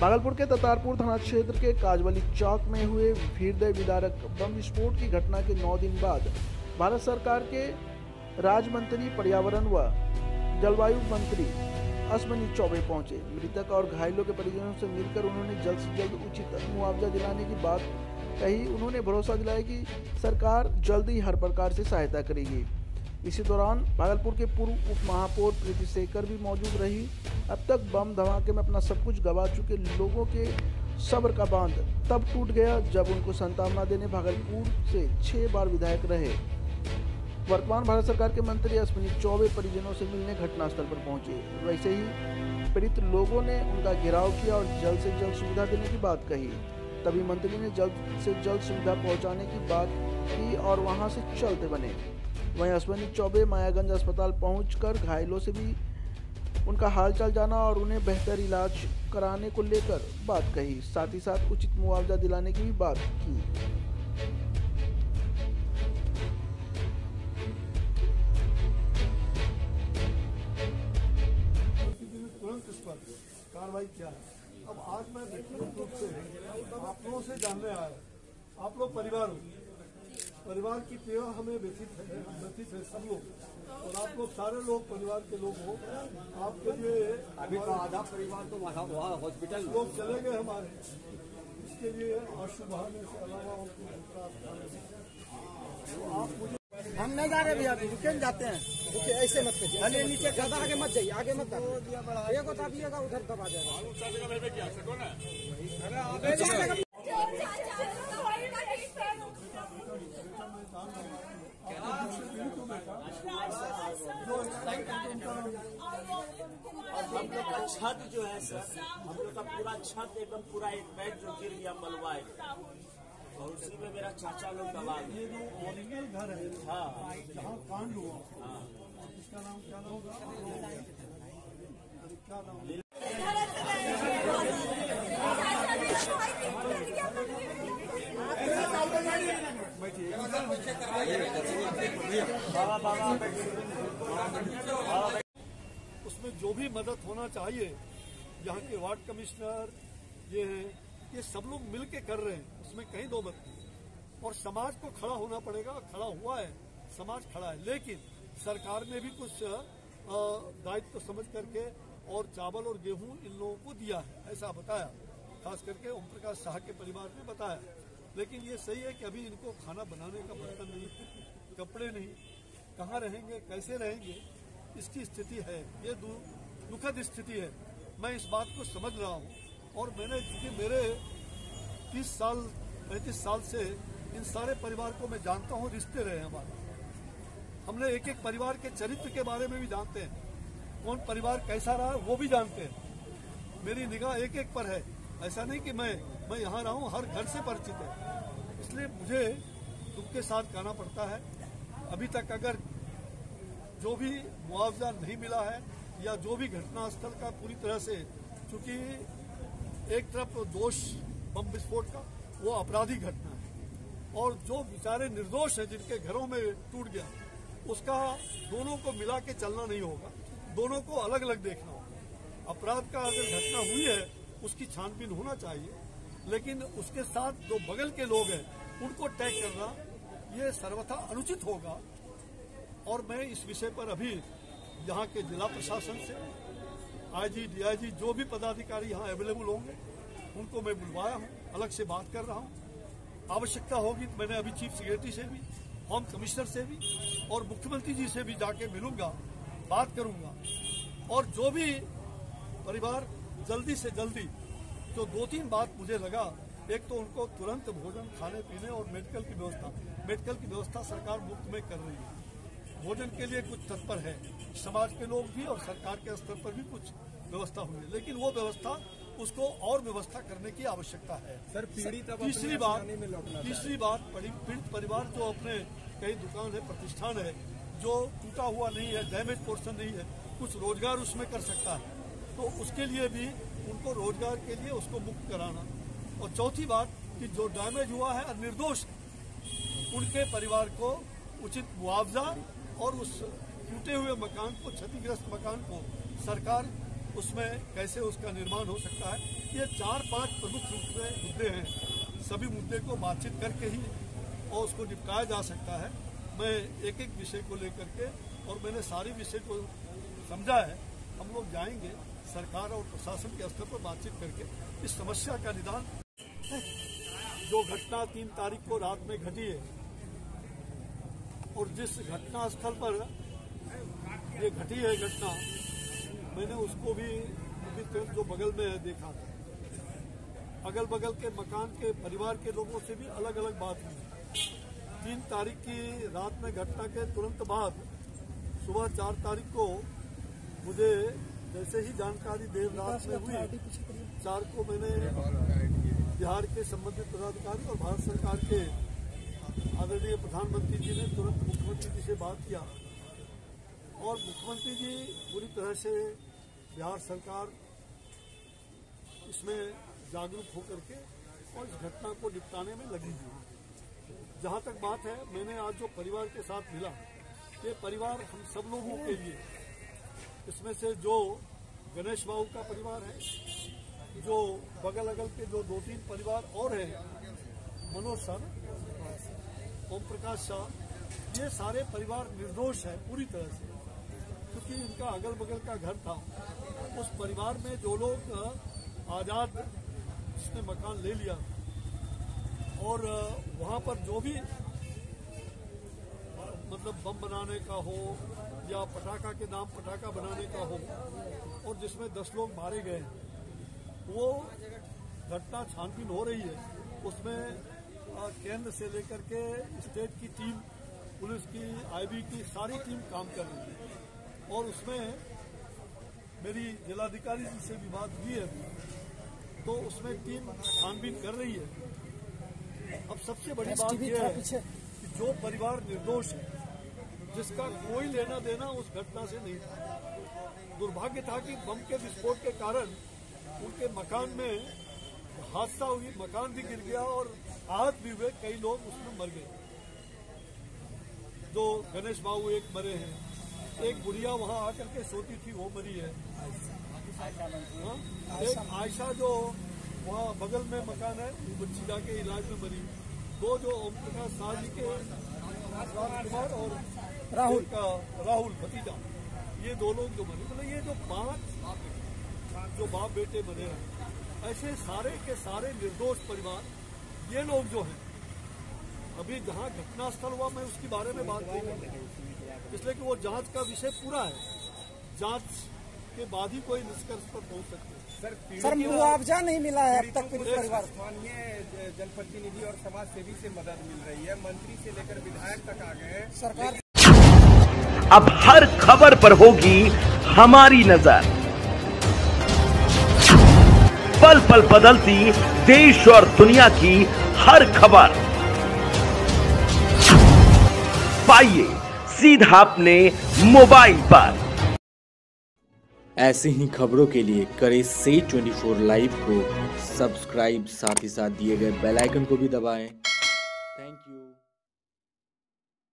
भागलपुर के ततारपुर थाना क्षेत्र के काजवली चौक में हुए हृदय विदारक बम विस्फोट की घटना के 9 दिन बाद भारत सरकार के राज्य मंत्री पर्यावरण व जलवायु मंत्री अश्विनी चौबे पहुंचे। मृतक और घायलों के परिजनों से मिलकर उन्होंने जल्द से जल्द उचित मुआवजा दिलाने की बात कही। उन्होंने भरोसा दिलाया कि सरकार जल्द ही हर प्रकार से सहायता करेगी। इसी दौरान भागलपुर के पूर्व उप महापौर प्रीति शेखर भी मौजूद रही। अब तक बम धमाके में अपना सब कुछ गंवा चुके लोगों के सब्र का बांध तब टूट गया जब उनको सांत्वना देने भागलपुर से 6 बार विधायक रहे वर्तमान भारत सरकार के मंत्री अश्विनी चौबे परिजनों से मिलने घटनास्थल पर पहुंचे। वैसे ही पीड़ित लोगों ने उनका घेराव किया और जल्द से जल्द सुविधा देने की बात कही। तभी मंत्री ने जल्द से जल्द सुविधा पहुंचाने की बात की और वहां से चलते बने। वहीं अश्विनी चौबे मायागंज अस्पताल पहुंचकर घायलों से भी उनका हालचाल जाना और उन्हें बेहतर इलाज कराने को लेकर बात कही। साथ ही साथ उचित मुआवजा दिलाने की भी बात की। तुरंत इस पर कार्रवाई किया है। अब आज मैं व्यक्तिगत रूप से आप लोगों से जानने आया। आप लोग परिवार की पीड़ा हमें व्यथित है सब लोग, और आप लोग सारे लोग परिवार के लोग हो। आपके लिए अभी तो आधा परिवार तो वहाँ हॉस्पिटल लोग चले गए हमारे, इसके लिए आंसू बहाने से अलावा तो आप मुझे हम नहीं जा रहे भैया, रुके जाते हैं। रुके ऐसे मत करिए, अरे नीचे ज्यादा आगे मत जाइए, आगे मत ये को दाबिएगा उधर दबा जाएगा। हम लोग का छत जो है सर, हम लोग का पूरा छत एकदम पूरा एक बेड जो गिर गया मलबा और उसी में मेरा चाचा लोग दबा गए। ये जो ओरिजिनल घर है, हाँ, जहाँ कांड हुआ, हाँ, इसका नाम क्या होगा? क्या नाम? उसमें जो भी मदद होना चाहिए, यहाँ के वार्ड कमिश्नर ये सब लोग मिल के कर रहे हैं, उसमें कहीं दो मत नहीं। और समाज को खड़ा होना पड़ेगा, खड़ा हुआ है, समाज खड़ा है। लेकिन सरकार ने भी कुछ दायित्व समझ करके और चावल और गेहूं इन लोगों को दिया है, ऐसा बताया। खास करके ओम प्रकाश शाह के परिवार ने बताया। लेकिन ये सही है कि अभी इनको खाना बनाने का बर्तन नहीं, कपड़े नहीं, कहाँ रहेंगे, कैसे रहेंगे, इसकी स्थिति है। ये दुखद स्थिति है। मैं इस बात को समझ रहा हूँ और मैंने, क्योंकि मेरे 35 साल से इन सारे परिवार को मैं जानता हूँ, रिश्ते रहे हमारे। हमने एक एक परिवार के चरित्र के बारे में भी जानते हैं, कौन परिवार कैसा रहा वो भी जानते हैं। मेरी निगाह एक एक पर है, ऐसा नहीं कि मैं यहाँ रहा हूँ, हर घर से परिचित है। इसलिए मुझे दुख के साथ कहना पड़ता है, अभी तक अगर जो भी मुआवजा नहीं मिला है या जो भी घटनास्थल का पूरी तरह से, चूंकि एक तरफ दोष बम विस्फोट का, वो आपराधिक घटना है, और जो बेचारे निर्दोष है जिनके घरों में टूट गया, उसका दोनों को मिला के चलना नहीं होगा, दोनों को अलग अलग देखना होगा। अपराध का अगर घटना हुई है उसकी छानबीन होना चाहिए, लेकिन उसके साथ जो बगल के लोग हैं उनको टैग करना ये सर्वथा अनुचित होगा। और मैं इस विषय पर अभी यहाँ के जिला प्रशासन से आईजी, डीआईजी, जो भी पदाधिकारी यहाँ अवेलेबल होंगे उनको मैं बुलवाया हूँ, अलग से बात कर रहा हूँ। आवश्यकता होगी तो मैंने अभी चीफ सेक्रेटरी से भी, होम कमिश्नर से भी और मुख्यमंत्री जी से भी जाके मिलूंगा, बात करूंगा। और जो भी परिवार जल्दी से जल्दी, जो 2-3 बात मुझे लगा, एक तो उनको तुरंत भोजन, खाने पीने और मेडिकल की व्यवस्था सरकार मुफ्त में कर रही है। भोजन के लिए कुछ तत्पर है, समाज के लोग भी और सरकार के स्तर पर भी कुछ व्यवस्था हुई है, लेकिन वो व्यवस्था, उसको और व्यवस्था करने की आवश्यकता है। सर, पीड़ित तीसरी बात पीड़ित परिवार जो अपने कई दुकान है, प्रतिष्ठान है, जो टूटा हुआ नहीं है, डैमेज पोर्शन नहीं है, कुछ रोजगार उसमें कर सकता है, तो उसके लिए भी उनको रोजगार के लिए उसको मुक्त कराना। और चौथी बात कि जो डैमेज हुआ है निर्दोष, उनके परिवार को उचित मुआवजा और उस टूटे हुए मकान को, क्षतिग्रस्त मकान को सरकार उसमें कैसे उसका निर्माण हो सकता है, ये 4-5 प्रमुख मुद्दे हैं। सभी मुद्दे को बातचीत करके ही और उसको निपटाया जा सकता है। मैं एक एक विषय को लेकर के, और मैंने सारे विषय को समझा है। हम लोग जाएंगे सरकार और प्रशासन के स्तर पर बातचीत करके इस समस्या का निदान। जो घटना 3 तारीख को रात में घटी है और जिस घटना स्थल पर ये घटी है घटना, मैंने उसको भी अभी तुरंत जो बगल में है देखा था। अगल बगल के मकान के परिवार के लोगों से भी अलग अलग बात हुई। 3 तारीख की रात में घटना के तुरंत बाद सुबह 4 तारीख को मुझे जैसे ही जानकारी देर रात में हुई, 4 को मैंने बिहार के संबंधित पदाधिकारी और भारत सरकार के आदरणीय प्रधानमंत्री जी ने तुरंत मुख्यमंत्री जी से बात किया और मुख्यमंत्री जी पूरी तरह से बिहार सरकार इसमें जागरूक होकर के और इस घटना को निपटाने में लगी हुई है। जहां तक बात है, मैंने आज जो परिवार के साथ मिला, ये परिवार हम सब लोगों के लिए, इसमें से जो गणेश बाबू का परिवार है, जो बगल अगल के जो 2-3 परिवार और हैं, मनोज सर, ओम प्रकाश शाह, ये सारे परिवार निर्दोष है पूरी तरह से, क्योंकि इनका अगल बगल का घर था। उस परिवार में जो लोग आजाद जिसने मकान ले लिया और वहाँ पर जो भी मतलब बम बनाने का हो या पटाखा के नाम पटाखा बनाने का हो और जिसमें 10 लोग मारे गए, वो घटना छानबीन हो रही है। उसमें केंद्र से लेकर के स्टेट की टीम, पुलिस की, आईबी की सारी टीम काम कर रही है और उसमें मेरी जिलाधिकारी जी से भी बात हुई है, तो उसमें टीम छानबीन कर रही है। अब सबसे बड़ी बात यह है कि जो परिवार निर्दोष है, जिसका कोई लेना देना उस घटना से नहीं था, दुर्भाग्य था कि बम के विस्फोट के कारण उनके मकान में हादसा हुई, मकान भी गिर गया और आहत भी हुए, कई लोग उसमें मर गए। जो गणेश बाबू एक मरे हैं, एक बुढ़िया वहां आकर के सोती थी वो मरी है, एक आयशा जो वहाँ बगल में मकान है बच्ची जाके इलाज में मरी, 2 जो ओम प्रकाश शाह जी के कुमार और राहुल का राहुल भतीजा, ये 2 लोग जो मरे, मतलब ये जो 5 जो बाप बेटे मरे हैं, ऐसे सारे के सारे निर्दोष परिवार, ये लोग जो हैं, अभी जहाँ घटना स्थल हुआ मैं उसके बारे में बात नहीं कर रही, इसलिए कि वो जांच का विषय पूरा है, जांच के बाद ही कोई निष्कर्ष पर पहुंच सकते हैं। सर मुआवजा नहीं मिला है अब तक परिवार। स्थानीय जनप्रतिनिधि और समाज सेवी से मदद मिल रही है, मंत्री से लेकर विधायक तक आ गए हैं। सरकार अब हर खबर पर होगी हमारी नजर, पल पल बदलती देश और दुनिया की हर खबर पाइए सीधा अपने मोबाइल पर। ऐसे ही खबरों के लिए करें से 24 लाइव को सब्सक्राइब, साथ ही साथ दिए गए बेल आइकन को भी दबाएं